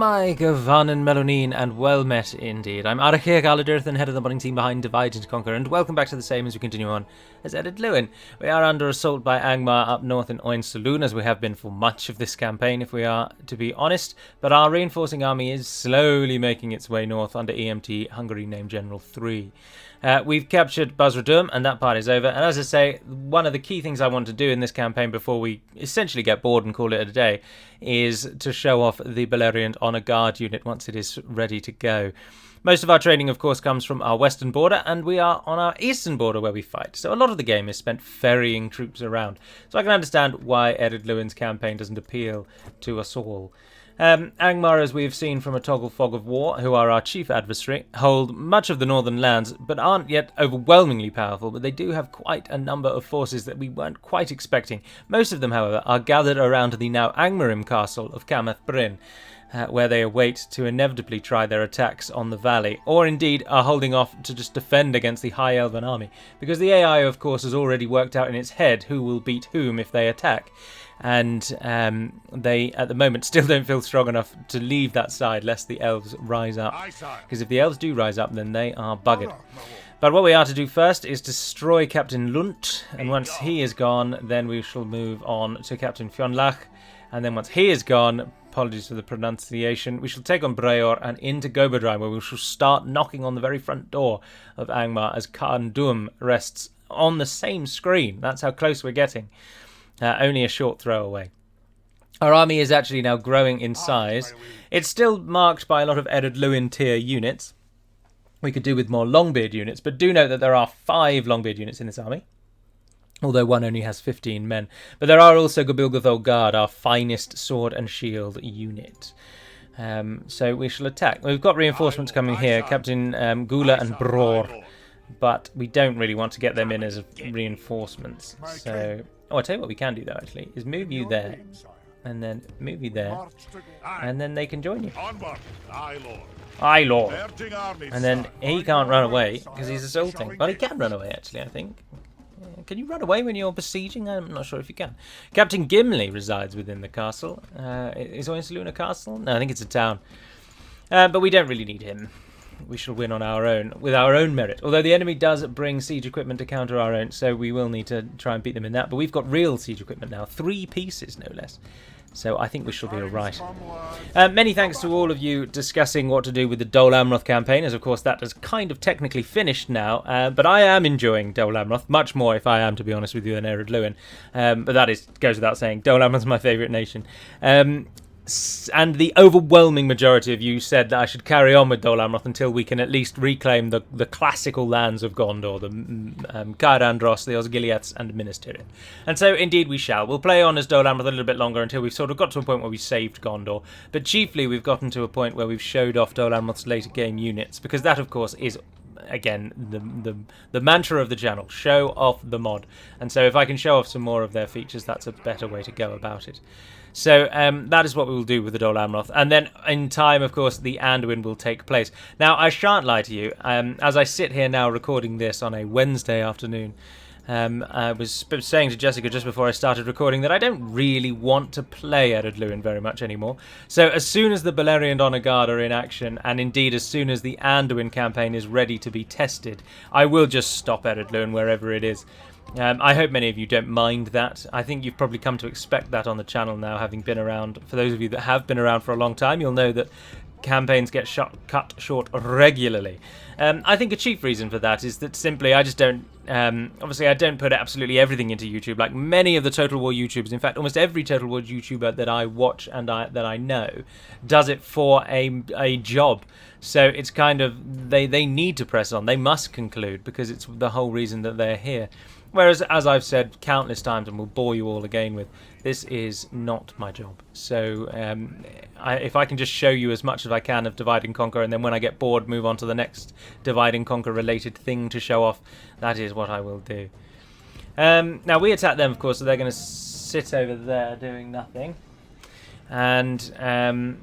My Gavanen Melonin, and well met indeed. I'm Arachir Galadirth, head of the modding team behind Divide and Conquer, and welcome back to the same as we continue on as Ered Luin. We are under assault by Angmar up north in Oin Saloon, as we have been for much of this campaign, if we are to be honest, but our reinforcing army is slowly making its way north under EMT Hungary Name General 3. We've captured Basradum, and that part is over. And as I say, one of the key things I want to do in this campaign before we essentially get bored and call it a day is to show off the Beleriand Honor Guard unit once it is ready to go. Most of our training, of course, comes from our western border, and we are on our eastern border where we fight. So a lot of the game is spent ferrying troops around. So I can understand why Ered Luin's campaign doesn't appeal to us all. Angmar, as we've seen from a toggle fog of war, who are our chief adversary, hold much of the northern lands, but aren't yet overwhelmingly powerful, but they do have quite a number of forces that we weren't quite expecting. Most of them, however, are gathered around the now Angmarim castle of Camath Bryn, where they await to inevitably try their attacks on the valley, or indeed are holding off to just defend against the High Elven army, because the AI, of course, has already worked out in its head who will beat whom if they attack. And they, at the moment, still don't feel strong enough to leave that side lest the elves rise up. Because if the elves do rise up, then they are buggered. But what we are to do first is destroy Captain Lunt, and once he is gone, then we shall move on to Captain Fionlach. And then once he is gone, apologies for the pronunciation, we shall take on Breor and into Goberdrein, where we shall start knocking on the very front door of Angmar as Khan Dum rests on the same screen. That's how close we're getting. Only a short throw away. Our army is actually now growing in size. It's still marked by a lot of Ered Luin tier units. We could do with more Longbeard units, but do note that there are 5 Longbeard units in this army, although one only has 15 men. But there are also Gobilgothol Guard, our finest sword and shield unit. So we shall attack. We've got reinforcements coming here, Captain Gula and Bror, but we don't really want to get them in as reinforcements. So, I'll tell you what we can do though, actually, is move you there, and then move you there, and then they can join you. Aye, Lord. And then he can't run away because he's assaulting. Well, he can run away, actually, I think. Can you run away when you're besieging? I'm not sure if you can. Captain Gimli resides within the castle. Is Oin Saloon a castle? No, I think it's a town. But we don't really need him. We shall win on our own, with our own merit. Although the enemy does bring siege equipment to counter our own, so we will need to try and beat them in that. But we've got real siege equipment now, 3 pieces no less. So I think we shall be alright. Many thanks to all of you discussing what to do with the Dol Amroth campaign, as of course that has kind of technically finished now. But I am enjoying Dol Amroth, much more, if I am to be honest with you, than Ered Luin. But that goes without saying. Dol Amroth's my favourite nation. And the overwhelming majority of you said that I should carry on with Dol Amroth until we can at least reclaim the classical lands of Gondor, the Caer-Andros, the Osgiliaths, and Minas Tirith. And so, indeed, we shall. We'll play on as Dol Amroth a little bit longer until we've sort of got to a point where we've saved Gondor. But chiefly, we've gotten to a point where we've showed off Dol Amroth's later game units, because that, of course, is, again, the mantra of the channel. Show off the mod. And so if I can show off some more of their features, that's a better way to go about it. So that is what we will do with the Dol Amroth. And then in time, of course, the Anduin will take place. Now, I shan't lie to you. As I sit here now recording this on a Wednesday afternoon, I was saying to Jessica just before I started recording that I don't really want to play Ered Luin very much anymore. So as soon as the Beleriand Honor Guard are in action, and indeed as soon as the Anduin campaign is ready to be tested, I will just stop Ered Luin wherever it is. I hope many of you don't mind that. I think you've probably come to expect that on the channel now, having been around. For those of you that have been around for a long time, you'll know that campaigns get cut short regularly. I think a chief reason for that is that simply I just don't... obviously, I don't put absolutely everything into YouTube, like many of the Total War YouTubers. In fact, almost every Total War YouTuber that I watch and that I know does it for a job. So it's kind of... They need to press on. They must conclude, because it's the whole reason that they're here. Whereas, as I've said countless times and will bore you all again with, this is not my job. So if I can just show you as much as I can of Divide and Conquer, and then when I get bored, move on to the next Divide and Conquer related thing to show off, that is what I will do. Now, we attack them, of course, so they're going to sit over there doing nothing. And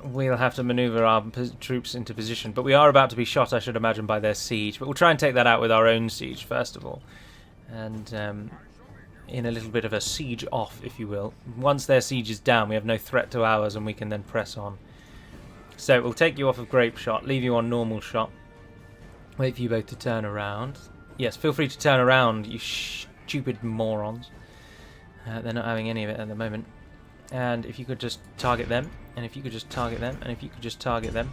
we'll have to manoeuvre our troops into position. But we are about to be shot, I should imagine, by their siege. But we'll try and take that out with our own siege, first of all. And in a little bit of a siege off, if you will. Once their siege is down, we have no threat to ours, and we can then press on. So we'll take you off of grape shot, leave you on normal shot. Wait for you both to turn around. Yes, feel free to turn around, you stupid morons. They're not having any of it at the moment. And if you could just target them, and if you could just target them, and if you could just target them.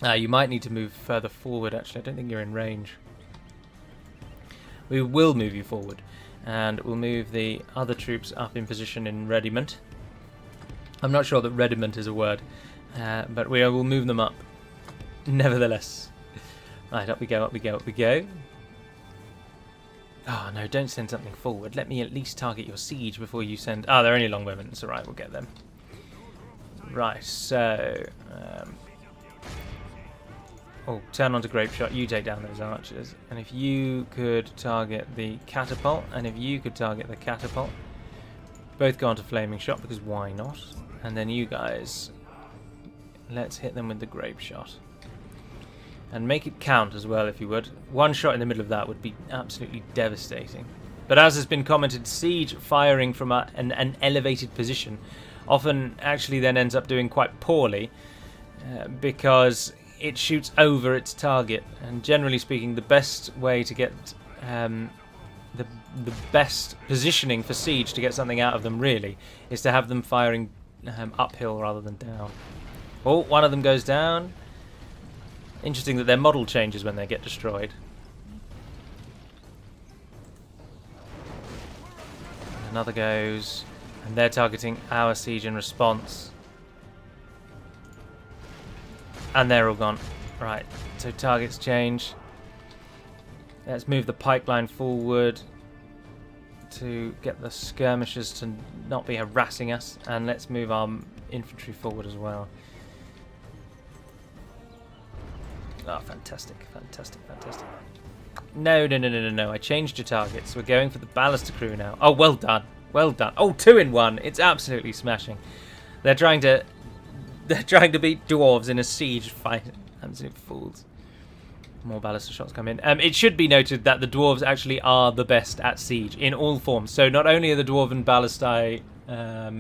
You might need to move further forward, actually. I don't think you're in range. We will move you forward. And we'll move the other troops up in position in regiment. I'm not sure that regiment is a word. But we will move them up. Nevertheless. Right, up we go, up we go, up we go. Oh, no, don't send something forward. Let me at least target your siege before you send... Oh, they're only long moments. Alright, we'll get them. Right, so... Oh, turn onto grape shot. You take down those archers. And if you could target the catapult, and if you could target the catapult, both go onto flaming shot, because why not? And then you guys, let's hit them with the grape shot. And make it count as well, if you would. One shot in the middle of that would be absolutely devastating. But as has been commented, siege firing from an elevated position often actually then ends up doing quite poorly, because it shoots over its target, and generally speaking, the best way to get the best positioning for siege to get something out of them really is to have them firing uphill rather than down. Oh, one of them goes down. Interesting that their model changes when they get destroyed. Another goes, and they're targeting our siege in response. And they're all gone. Right, so targets change. Let's move the pipeline forward to get the skirmishers to not be harassing us. And let's move our infantry forward as well. Oh, fantastic, fantastic, fantastic. No, no, no, no, no, no. I changed your targets. We're going for the Ballister crew now. Oh, well done. Well done. Oh, 2 in 1. It's absolutely smashing. They're trying to beat dwarves in a siege fight. Absolute fools. More Ballister shots come in. It should be noted that the dwarves actually are the best at siege in all forms. So not only are the dwarven ballistae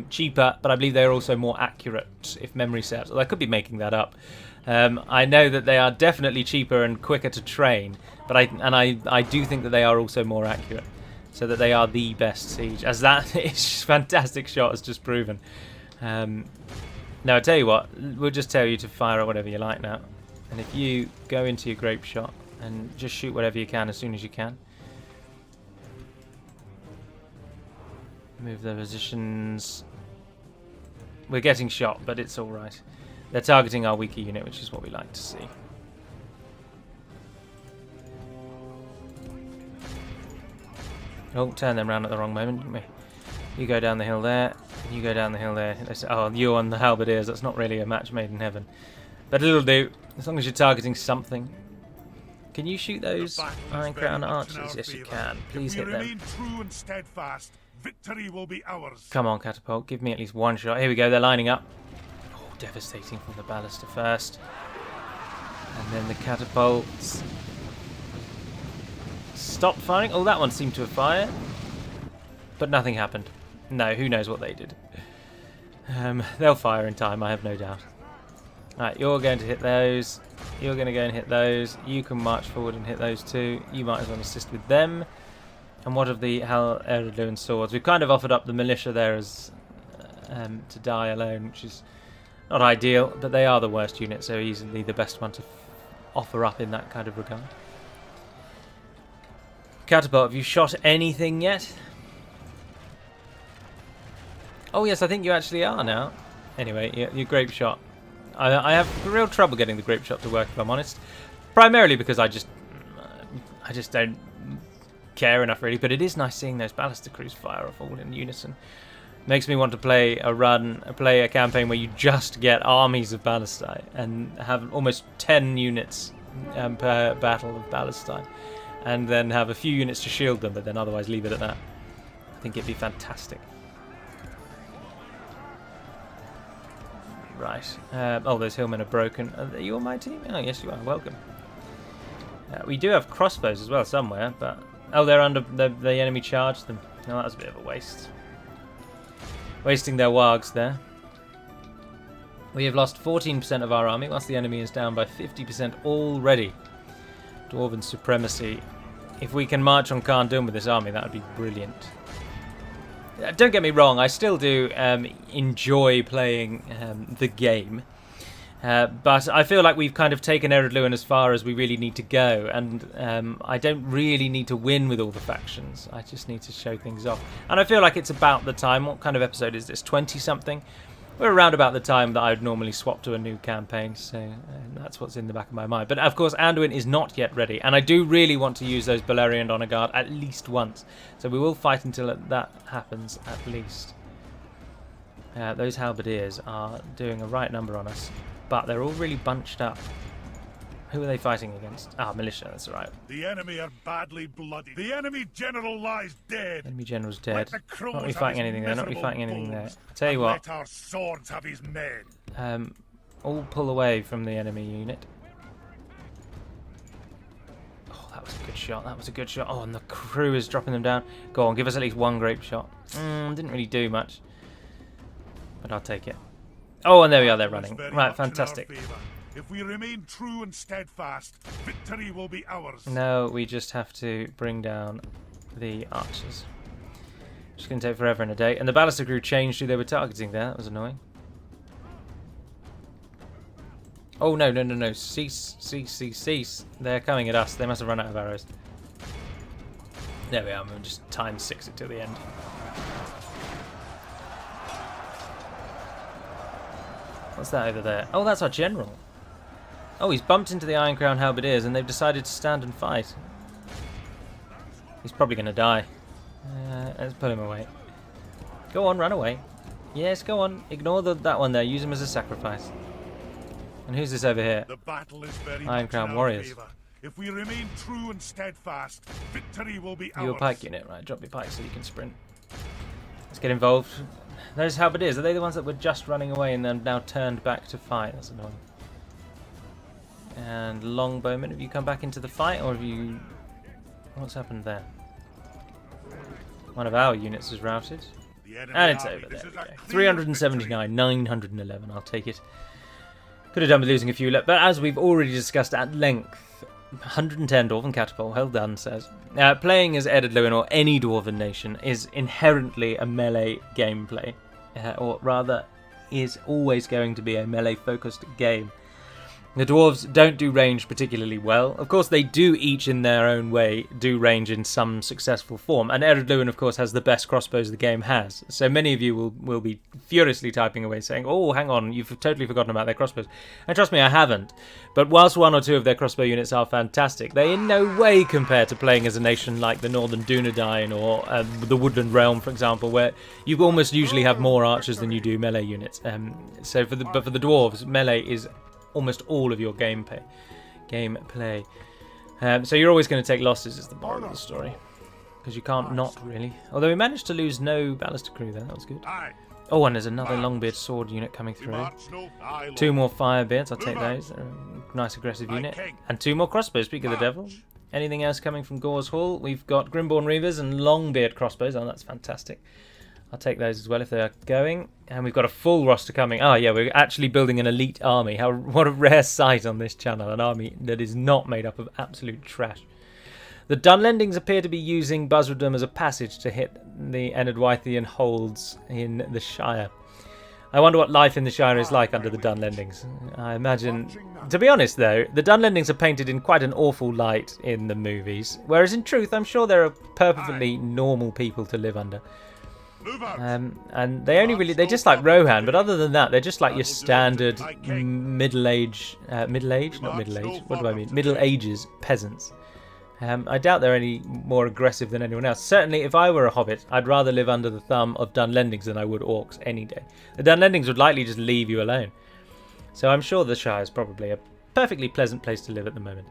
cheaper, but I believe they are also more accurate, if memory serves. Well, I could be making that up. I know that they are definitely cheaper and quicker to train, but I do think that they are also more accurate, so that they are the best siege, as that fantastic shot has just proven. Now I tell you what, we'll just tell you to fire at whatever you like now, and if you go into your grape shot and just shoot whatever you can as soon as you can. Move the positions. We're getting shot, but it's all right. They're targeting our weaker unit, which is what we like to see. Oh, turn them around at the wrong moment, didn't we? You go down the hill there, you go down the hill there. They say, oh, you on the halberdiers, that's not really a match made in heaven. But it'll do, as long as you're targeting something. Can you shoot those Iron Crown archers? Yes, you can. Please hit them. True and steadfast, victory will be ours. Come on, catapult, give me at least one shot. Here we go, they're lining up. Devastating from the ballista first, and then the catapults. Stop firing. Oh, that one seemed to have fired, but nothing happened. No, who knows what they did. They'll fire in time, I have no doubt. Alright, you're going to hit those. You're going to go and hit those. You can march forward and hit those too. You might as well assist with them. And what of the Ered Luin swords? We've kind of offered up the militia there as to die alone, which is not ideal, but they are the worst unit, so easily the best one to offer up in that kind of regard. Catapult, have you shot anything yet? Oh yes, I think you actually are now. Anyway, your grape shot. I have real trouble getting the grape shot to work, if I'm honest. Primarily because I just don't care enough really, but it is nice seeing those Ballister crews fire off all in unison. Makes me want to play a campaign where you just get armies of Ballistae and have almost 10 units per battle of Ballistae, and then have a few units to shield them, but then otherwise leave it at that. I think it'd be fantastic. Right. Oh, those hillmen are broken. Are you on my team? Oh, yes, you are. Welcome. We do have crossbows as well somewhere, but oh, they're under the enemy charged them. No, that was a bit of a waste. Wasting their wargs there. We have lost 14% of our army, whilst the enemy is down by 50% already. Dwarven supremacy. If we can march on Khan Dun with this army, that would be brilliant. Don't get me wrong, I still do enjoy playing the game. But I feel like we've kind of taken Ered Luin as far as we really need to go, and I don't really need to win with all the factions. I just need to show things off. And I feel like it's about the time. What kind of episode is this? 20-something? We're around about the time that I would normally swap to a new campaign, so that's what's in the back of my mind. But of course, Anduin is not yet ready, and I do really want to use those Balerian Honor Guard at least once. So we will fight until that happens, at least. Those Halberdiers are doing a right number on us, but they're all really bunched up. Who are they fighting against? Ah, militia, that's right. The enemy are badly bloody. The enemy general lies dead. Enemy general's dead. Not Not be fighting anything there, not be fighting anything there. I tell you what. Let our swords have his men. All pull away from the enemy unit. Oh, that was a good shot, that was a good shot. Oh, and the crew is dropping them down. Go on, give us at least one grape shot. Didn't really do much. But I'll take it. Oh, and there we are, they're running. Right, fantastic. If we remain true and steadfast, victory will be ours. No, we just have to bring down the archers. It's going to take forever and a day. And the ballister crew changed who they were targeting there. That was annoying. Oh, no, no, no, no. Cease, cease, cease, cease. They're coming at us. They must have run out of arrows. There we are. We'll just times 6 it till the end. What's that over there? Oh, that's our general. Oh, he's bumped into the Iron Crown Halberdiers and they've decided to stand and fight. He's probably going to die. Let's put him away. Go on, run away. Yes, go on. Ignore that one there. Use him as a sacrifice. And who's this over here? The battle is very Iron Crown Warriors. Favor. If we remain true and steadfast, victory will be ours. You're a pike unit, right? Drop your pike so you can sprint. Let's get involved. Those Halberdiers, are they the ones that were just running away and then now turned back to fight? That's annoying. And Longbowmen, have you come back into the fight, or have you... What's happened there? One of our units is routed. And it's over, there we go. 379, 911, I'll take it. Could have done with losing a few, but as we've already discussed at length, 110 Dwarven Catapult, well done, says. Playing as Ered Luin or any Dwarven nation is inherently a melee gameplay. Or rather, is always going to be a melee-focused game. The dwarves don't do range particularly well. Of course, they do each in their own way do range in some successful form. And Ered Luin, of course, has the best crossbows the game has. So many of you will be furiously typing away saying, oh, hang on, you've totally forgotten about their crossbows. And trust me, I haven't. But whilst one or two of their crossbow units are fantastic, they in no way compare to playing as a nation like the Northern Dunedain or the Woodland Realm, for example, where you almost usually have more archers than you do melee units. But for the dwarves, melee is almost all of your gameplay. So you're always going to take losses is the moral of the story. Because you can't not, really. Although we managed to lose no ballister crew there, that was good. Oh, and there's another Longbeard sword unit coming through. 2 more Firebeards, I'll take those. They're a nice aggressive unit. And 2 more crossbows, speak of the devil. Anything else coming from Gore's Hall? We've got Grimborn Reavers and Longbeard crossbows. Oh, that's fantastic. I'll take those as well if they are going. And we've got a full roster coming. Oh, yeah, we're actually building an elite army. What a rare sight on this channel. An army that is not made up of absolute trash. The Dunlendings appear to be using Buzzardom as a passage to hit the Enedwythian holds in the Shire. I wonder what life in the Shire is like under the Dunlendings. I imagine... To be honest, though, the Dunlendings are painted in quite an awful light in the movies. Whereas in truth, I'm sure they're perfectly normal people to live under. And they're just like Rohan, but other than that, they're just like your standard middle ages peasants. I doubt they're any more aggressive than anyone else. Certainly, if I were a hobbit, I'd rather live under the thumb of Dunlendings than I would orcs any day. The Dunlendings would likely just leave you alone. So I'm sure the Shire is probably a perfectly pleasant place to live at the moment.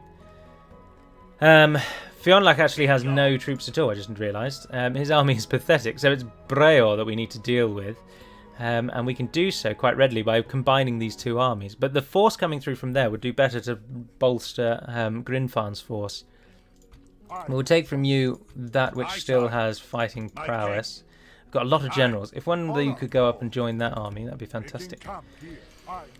Fionlach actually has no troops at all, I just realised. His army is pathetic, so it's Breor that we need to deal with. And we can do so quite readily by combining these 2 armies. But the force coming through from there would do better to bolster Grinfarn's force. We'll take from you that which still has fighting prowess. We've got a lot of generals. If one of you could go up and join that army, that'd be fantastic.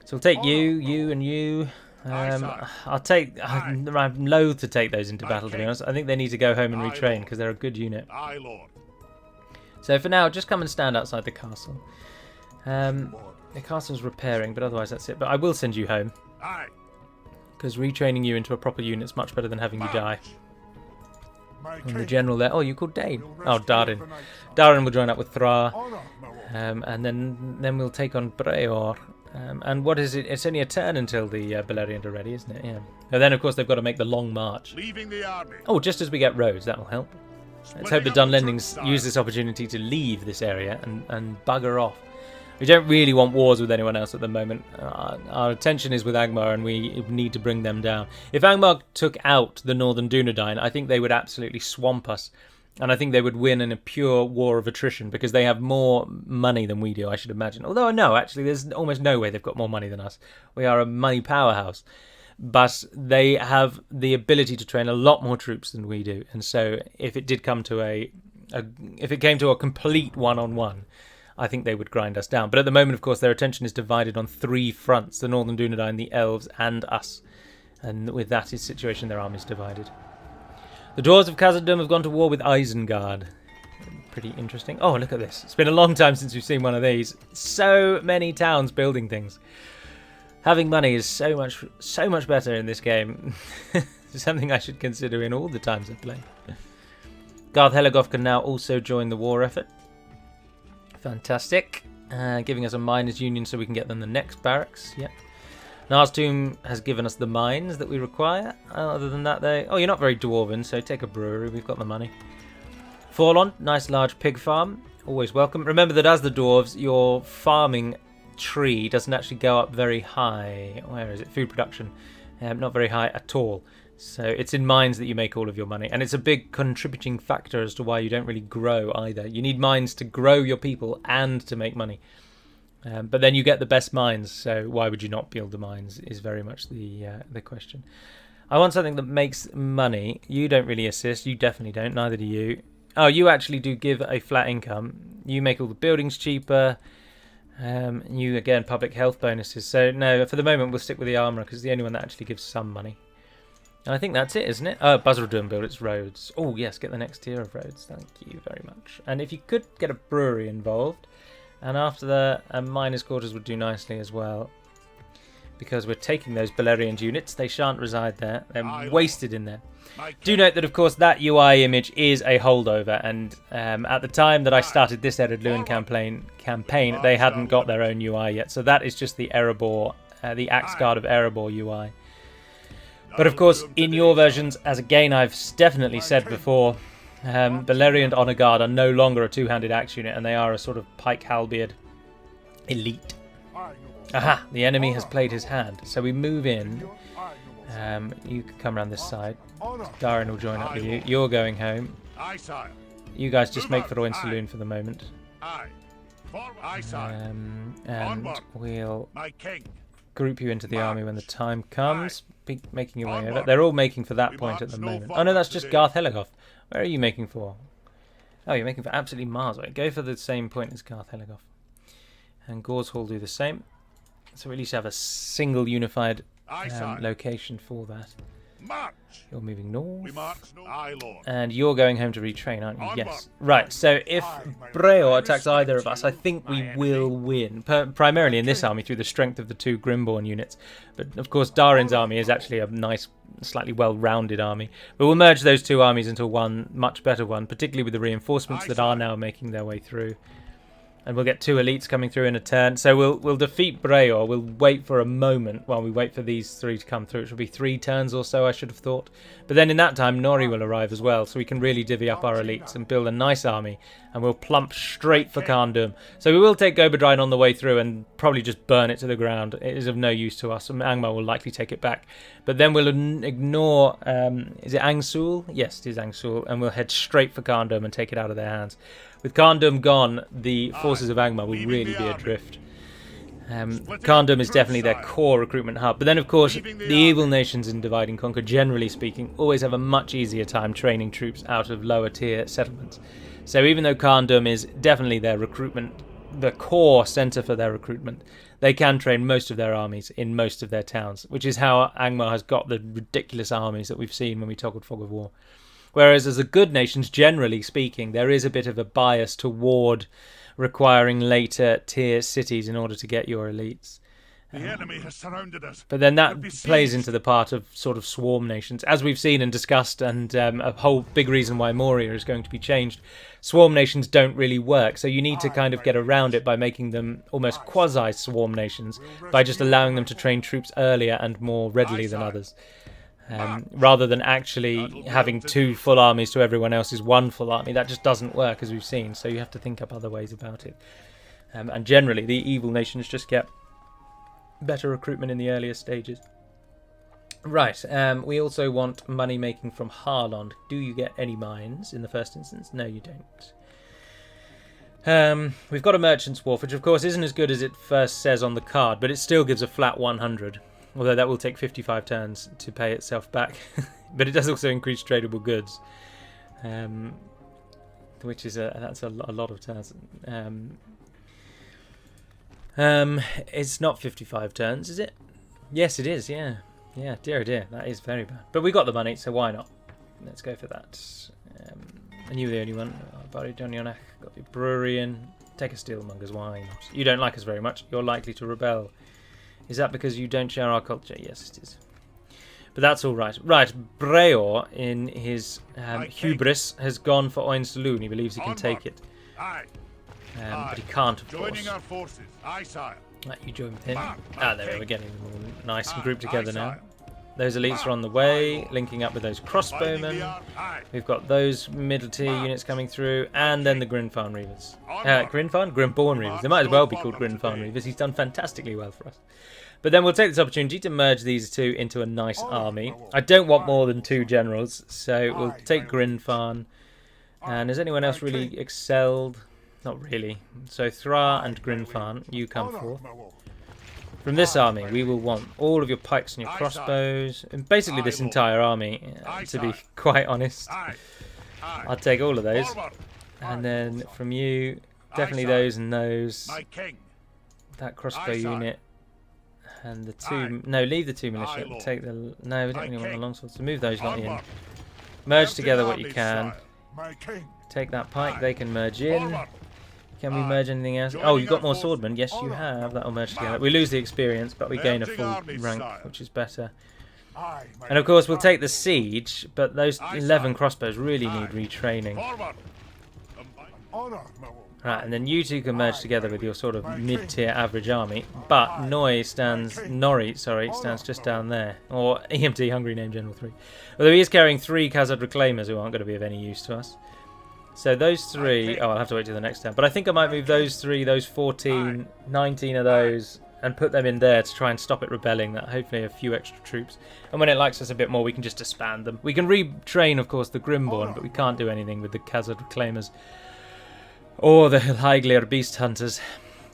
So we'll take you, and you. I'll take... I'm loath to take those into battle, to be honest. I think they need to go home and retrain, because they're a good unit. Aye, Lord. So for now, just come and stand outside the castle. The castle's repairing, but otherwise that's it. But I will send you home. Aye. Because retraining you into a proper unit is much better than having you die. My And the king. general there... Oh, you called Dane. Oh, Darin. Darin will join up with Thra. Honor, my lord. And then we'll take on Breor. And what is it? It's only a turn until the Baleriand are ready, isn't it? Yeah. And then, of course, they've got to make the long march. Leaving the army. Oh, just as we get roads, that will help. Let's hope the Dunlendings use this opportunity to leave this area and bugger off. We don't really want wars with anyone else at the moment. Our attention is with Angmar, and we need to bring them down. If Angmar took out the Northern Dunedain, I think they would absolutely swamp us. And I think they would win in a pure war of attrition, because they have more money than we do, I should imagine. Although, no, actually, there's almost no way they've got more money than us. We are a money powerhouse. But they have the ability to train a lot more troops than we do. And so if it did come to if it came to a complete one-on-one, I think they would grind us down. But at the moment, of course, their attention is divided on 3 fronts: the Northern Dunedain, the Elves, and us. And with that situation, their army is divided. The Dwarves of Khazad-dûm have gone to war with Isengard. Pretty interesting. Oh, look at this. It's been a long time since we've seen one of these. So many towns building things. Having money is so much better in this game. Something I should consider in all the times I play. Garth Heligoth can now also join the war effort. Fantastic. Giving us a miners' union so we can get them the next barracks. Yep. Narstomb has given us the mines that we require. Other than that, oh, you're not very dwarven, so take a brewery. We've got the money. Forlon, nice large pig farm. Always welcome. Remember that as the dwarves, your farming tree doesn't actually go up very high. Where is it? Food production. Not very high at all. So it's in mines that you make all of your money. And it's a big contributing factor as to why you don't really grow either. You need mines to grow your people and to make money. But then you get the best mines, so why would you not build the mines is very much the question. I want something that makes money. You don't really assist. You definitely don't. Neither do you. Oh, you actually do give a flat income. You make all the buildings cheaper. You, again, public health bonuses. So, no, for the moment, we'll stick with the armourer because it's the only one that actually gives some money. And I think that's it, isn't it? Oh, Buzzardum build its roads. Oh, yes, get the next tier of roads. Thank you very much. And if you could get a brewery involved... And after that, miners' quarters would do nicely as well. Because we're taking those Baleriand units. They shan't reside there. They're wasted in there. Do note that, of course, that UI image is a holdover. And at the time that I started this Ered Luin campaign, they hadn't got their own UI yet. So that is just the Erebor, the Axe Guard of Erebor UI. But, of course, in your versions, as again I've definitely said before... Baleriand Honor Guard are no longer a two-handed axe unit, and they are a sort of pike halberd elite. Aha! The enemy has played his hand. So we move in. You can come around this side. Darin will join up with you. You're going home. You guys just make for Oin Saloon for the moment. And we'll group you into the army when the time comes. Be making your way over. They're all making for that point at the moment. Oh no, that's just Garth Heligoth. Where are you making for? Oh, you're making for absolutely Mars. Right, go for the same point as Garth Heligoth. And Gauze will do the same. So we at least have a single unified location for that. March. You're moving north. We march. Aye, Lord. And you're going home to retrain, aren't you? Yes. Right, so if Breor attacks either of us, I think we will win. Primarily in this army through the strength of the 2 Grimborn units. But, of course, Darin's army is actually a nice, slightly well-rounded army. But we'll merge those 2 armies into one much better one, particularly with the reinforcements that are now making their way through. And we'll get 2 elites coming through in a turn. So we'll defeat Breor. We'll wait for a moment while we wait for these 3 to come through. Which will be 3 turns or so, I should have thought. But then in that time, Nori will arrive as well. So we can really divvy up our elites and build a nice army. And we'll plump straight for Khazad-dûm. So we will take Gobadrine on the way through and probably just burn it to the ground. It is of no use to us. And Angmar will likely take it back. But then we'll ignore... is it Angsul? Yes, it is Angsul. And we'll head straight for Khazad-dûm and take it out of their hands. With Khazad-dûm gone, the forces of Angmar will really be adrift. Khazad-dûm is definitely their core recruitment hub. But then, of course, the evil nations in Divide and Conquer, generally speaking, always have a much easier time training troops out of lower tier settlements. So even though Khazad-dûm is definitely their recruitment, the core centre for their recruitment, they can train most of their armies in most of their towns, which is how Angmar has got the ridiculous armies that we've seen when we toggled Fog of War. Whereas as a good nations, generally speaking, there is a bit of a bias toward requiring later tier cities in order to get your elites. The enemy has surrounded us. But then that plays into the part of sort of swarm nations. As we've seen and discussed, and a whole big reason why Moria is going to be changed, swarm nations don't really work. So you need to kind of get around it by making them almost quasi-swarm nations, by just allowing them to train troops earlier and more readily than others. Rather than actually having 2 full armies to everyone else's 1 full army. That just doesn't work, as we've seen. So you have to think up other ways about it. And generally, the evil nations just get better recruitment in the earlier stages. Right, we also want money making from Harlond. Do you get any mines in the first instance? No, you don't. We've got a Merchant's Wharf, which of course isn't as good as it first says on the card, but it still gives a flat 100, although that will take 55 turns to pay itself back. But it does also increase tradable goods, which is that's a lot of turns. It's not 55 turns, is it? Yes, it is, yeah. Yeah, dear oh dear, that is very bad. But we got the money, so why not? Let's go for that. And you were the only one. Barry Donionach got the brewery in. Take a Steelmonger's, why not? You don't like us very much. You're likely to rebel. Is that because you don't share our culture? Yes, it is. But that's all right. Right, Breor, in his hubris, has gone for Oin-Saloon. He believes he can take it. But he can't, of course. Joining our forces. Aye, sire. Right, you join with him. There we go, we're getting them all nice and grouped together now. Those elites are on the way, linking up with those crossbowmen. We've got those middle tier units coming through, and then the Grinfarn Reavers. Grimborn Reavers. They might as well be called Grinfarn Reavers. He's done fantastically well for us. But then we'll take this opportunity to merge these two into a nice army. I don't want more than 2 generals, so we'll take Grinfarn. And has anyone else really excelled? Not really. So Thra and Grinfarn, you come forth. From this army, we will want all of your pikes and your crossbows, and basically this entire army, to be quite honest. I'll take all of those. And then from you, definitely those and those. That crossbow unit. And the 2... No, leave the 2 militia. We'll take the... No, we don't really want the longswords. So move those lot in. Merge together what you can. Take that pike. They can merge in. Can we merge anything else? Oh, you've got more swordmen. Yes, you have. That'll merge together. We lose the experience, but we gain a full rank, which is better. And of course, we'll take the siege, but those 11 crossbows really need retraining. Right, and then you two can merge together with your sort of mid-tier average army. But Nori stands just down there. Or EMT, Hungry Name General 3. Although he is carrying 3 Khazad Reclaimers who aren't going to be of any use to us. So those 3... Oh, I'll have to wait till the next turn. But I think I might move those 3, those 14, 19 of those, and put them in there to try and stop it rebelling. That hopefully a few extra troops. And when it likes us a bit more, we can just disband them. We can retrain, of course, the Grimborn, but we can't do anything with the Khazad Reclaimers. Or the Heiglir Beast Hunters.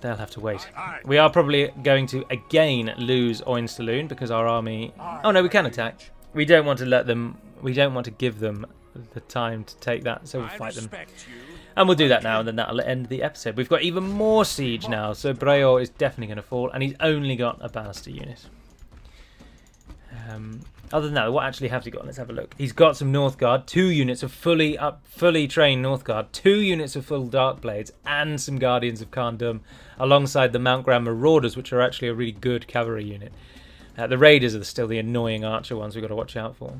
They'll have to wait. We are probably going to again lose Oin-Saloon because our army... Oh no, we can attack. We don't want to let them... We don't want to give them the time to take that, so we'll fight them. And we'll do that now, and then that'll end the episode. We've got even more siege now, so Breor is definitely going to fall, and he's only got a banister unit. Other than that, what actually has he got? Let's have a look. He's got some Northguard, 2 units of fully trained Northguard, 2 units of full Darkblades, and some Guardians of Khandum, alongside the Mount Graham Marauders, which are actually a really good cavalry unit. The Raiders are still the annoying archer ones we've got to watch out for.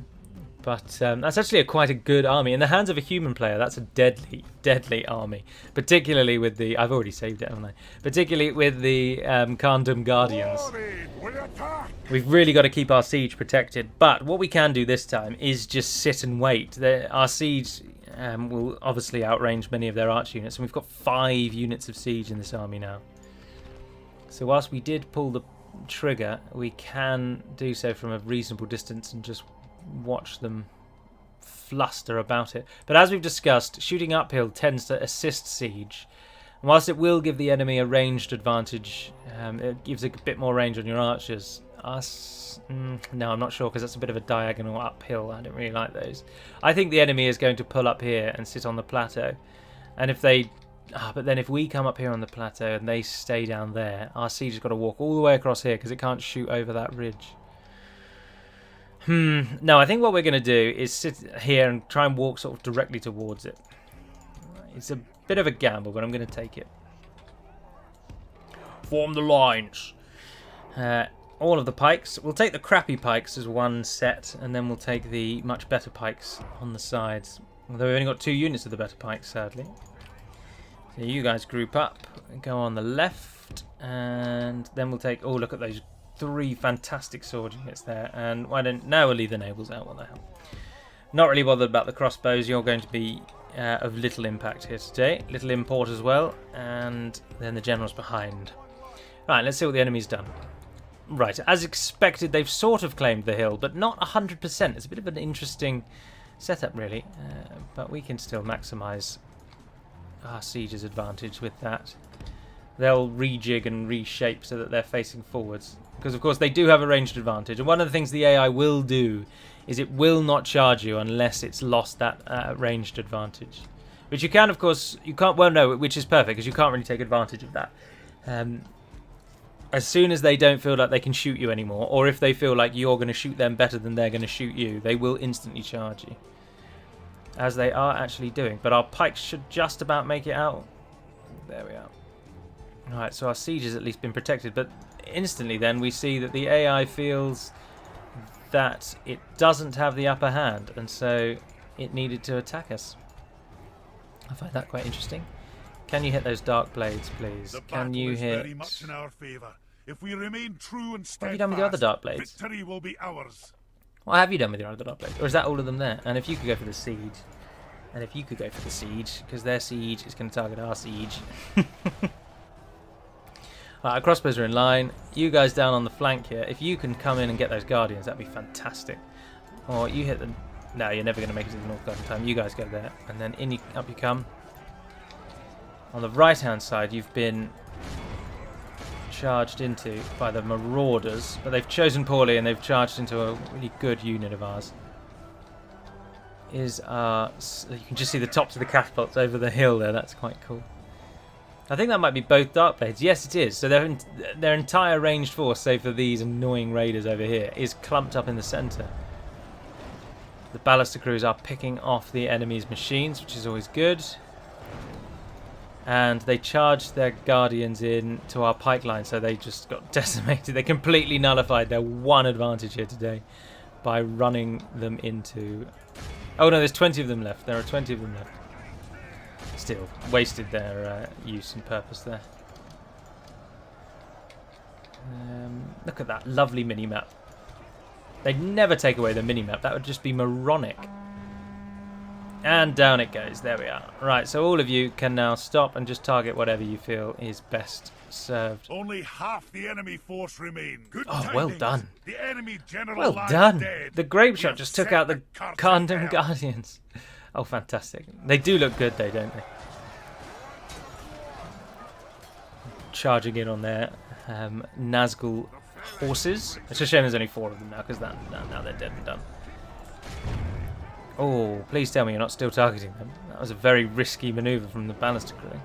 But that's actually quite a good army. In the hands of a human player, that's a deadly, deadly army. Particularly with the... I've already saved it, haven't I? Particularly with the Khandum Guardians. We've really got to keep our siege protected. But what we can do this time is just sit and wait. Our siege will obviously outrange many of their arch units. And we've got 5 units of siege in this army now. So whilst we did pull the trigger, we can do so from a reasonable distance and just watch them fluster about it. But as we've discussed, shooting uphill tends to assist siege. And whilst it will give the enemy a ranged advantage, it gives a bit more range on your archers. No, I'm not sure, because that's a bit of a diagonal uphill. I don't really like those. I think the enemy is going to pull up here and sit on the plateau. And if they But then if we come up here on the plateau and they stay down there, our siege has got to walk all the way across here because it can't shoot over that ridge. No, I think what we're going to do is sit here and try and walk sort of directly towards it. It's a bit of a gamble, but I'm going to take it. Form the lines. All of the pikes. We'll take the crappy pikes as one set, and then we'll take the much better pikes on the sides. Although we've only got 2 units of the better pikes, sadly. So you guys group up and go on the left, and then we'll take... Oh, look at those 3 fantastic sword units there. And why don't... Now we'll leave the nables out. What the hell? Not really bothered about the crossbows. You're going to be of little impact here today. Little import as well. And then the general's behind. Right, let's see what the enemy's done. Right, as expected, they've sort of claimed the hill, but not 100%. It's a bit of an interesting setup, really. But we can still maximise our siege's advantage with that. They'll rejig and reshape so that they're facing forwards. Because, of course, they do have a ranged advantage. And one of the things the AI will do is it will not charge you unless it's lost that ranged advantage. Which you can, of course, you can't... Well, no, which is perfect, because you can't really take advantage of that. As soon as they don't feel like they can shoot you anymore, or if they feel like you're going to shoot them better than they're going to shoot you, they will instantly charge you. As they are actually doing. But our pikes should just about make it out. There we are. Alright, so our siege has at least been protected, but instantly then we see that the AI feels that it doesn't have the upper hand, and so it needed to attack us. I find that quite interesting. Can you hit those dark blades, please? Can you hit... Very much in our favor. If we remain true and steadfast, what have you done with your other dark blades? Victory will be ours. What have you done with your other dark blades? Or is that all of them there? And if you could go for the siege, and if you could go for the siege, because their siege is going to target our siege. Right, our crossbows are in line. You guys down on the flank here. If you can come in and get those guardians, that'd be fantastic. Or you hit the... No, you're never going to make it to the north guard in time. You guys go there, and then up you come. On the right-hand side, you've been charged into by the marauders, but they've chosen poorly and they've charged into a really good unit of ours. You can just see the tops of the catapults over the hill there. That's quite cool. I think that might be both dark blades. Yes, it is. So their entire ranged force, save for these annoying raiders over here, is clumped up in the centre. The ballista crews are picking off the enemy's machines, which is always good. And they charged their guardians in to our pike line, so they just got decimated. They completely nullified their one advantage here today by running them into... Oh no, there's 20 of them left. There are 20 of them left. Still, wasted their use and purpose there. Look at that lovely mini-map. They'd never take away the mini-map. That would just be moronic. And down it goes. There we are. Right, so all of you can now stop and just target whatever you feel is best served. Only half the enemy force remain. Good tidings. Well done. The enemy general well done. Dead. The grape shot just took out the Gundam Guardians. Oh, fantastic. They do look good, though, don't they? Charging in on their Nazgul horses. It's a shame there's only 4 of them now, because now they're dead and done. Oh, please tell me you're not still targeting them. That was a very risky manoeuvre from the ballista crew.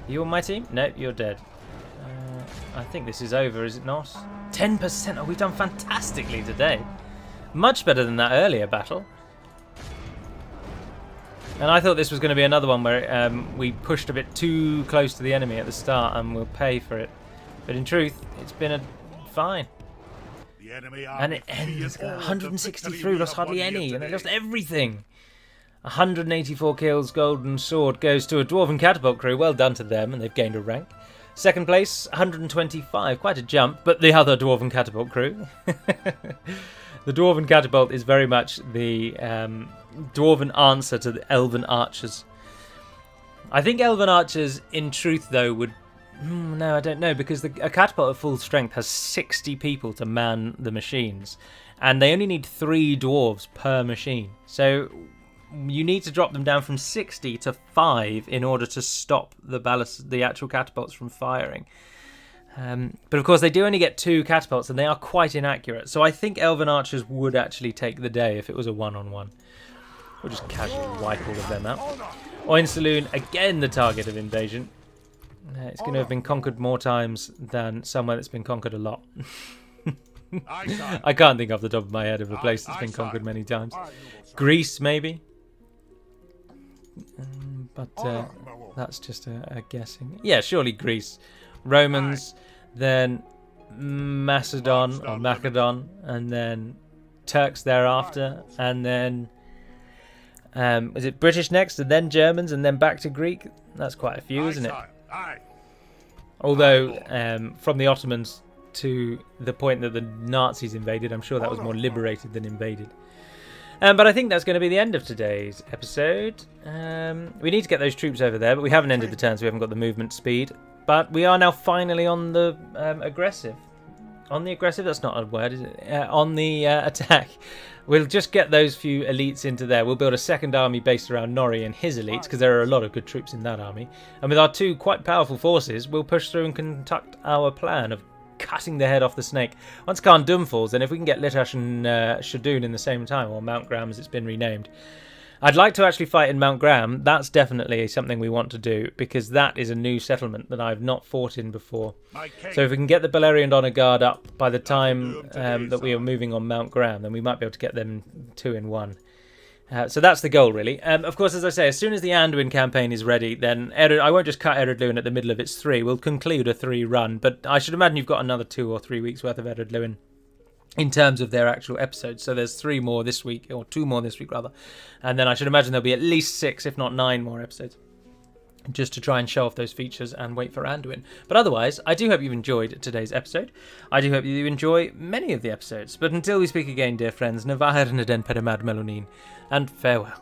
You on my team? Nope, you're dead. I think this is over, is it not? 10%! Oh, we've done fantastically today. Much better than that earlier battle. And I thought this was going to be another one where we pushed a bit too close to the enemy at the start and we'll pay for it. But in truth, it's been fine. And it ends 163, lost hardly any, and they lost everything. 184 kills, golden sword goes to a dwarven catapult crew. Well done to them, and they've gained a rank. Second place, 125, quite a jump, but the other dwarven catapult crew. The dwarven catapult is very much the dwarven answer to the elven archers. I think elven archers, in truth, though, would... No, I don't know, because a catapult at full strength has 60 people to man the machines, and they only need 3 dwarves per machine. So you need to drop them down from 60 to 5 in order to stop the actual catapults from firing. But of course, they do only get 2 catapults, and they are quite inaccurate. So I think elven archers would actually take the day if it was a one-on-one. We'll just casually wipe all of them out. Oin Saloon, again the target of invasion. It's going to have been conquered more times than somewhere that's been conquered a lot. I can't think off the top of my head of a place that's been conquered many times. Greece, maybe? But that's just a guessing. Yeah, surely Greece. Romans, then Macedon, or Macedon, and then Turks thereafter, and then... is it British next, and then Germans, and then back to Greek? That's quite a few, isn't it? Although, from the Ottomans to the point that the Nazis invaded, I'm sure that was more liberated than invaded. But I think that's going to be the end of today's episode. We need to get those troops over there, but we haven't ended the turn, so we haven't got the movement speed. But we are now finally on the aggressive. On the aggressive? That's not a word, is it? On the attack. We'll just get those few elites into there. We'll build a second army based around Norrie and his elites, because there are a lot of good troops in that army. And with our two quite powerful forces, we'll push through and conduct our plan of cutting the head off the snake. Once Khan Dum falls, then if we can get Litash and Shadun in the same time, or Mount Graham as it's been renamed. I'd like to actually fight in Mount Graham. That's definitely something we want to do, because that is a new settlement that I've not fought in before. So if we can get the Beleriand Honor Guard up by the time that we are moving on Mount Graham, then we might be able to get them 2 in 1. So that's the goal, really. Of course, as I say, as soon as the Anduin campaign is ready, then I won't just cut Ered Luin at the middle of its 3. We'll conclude a 3 run, but I should imagine you've got another 2 or 3 weeks worth of Ered Luin in terms of their actual episodes. So there's 3 more this week, or 2 more this week, rather. And then I should imagine there'll be at least 6, if not 9 more episodes, just to try and show off those features and wait for Anduin. But otherwise, I do hope you've enjoyed today's episode. I do hope you enjoy many of the episodes. But until we speak again, dear friends, Navaher Naden Pedamad Melonin, and farewell.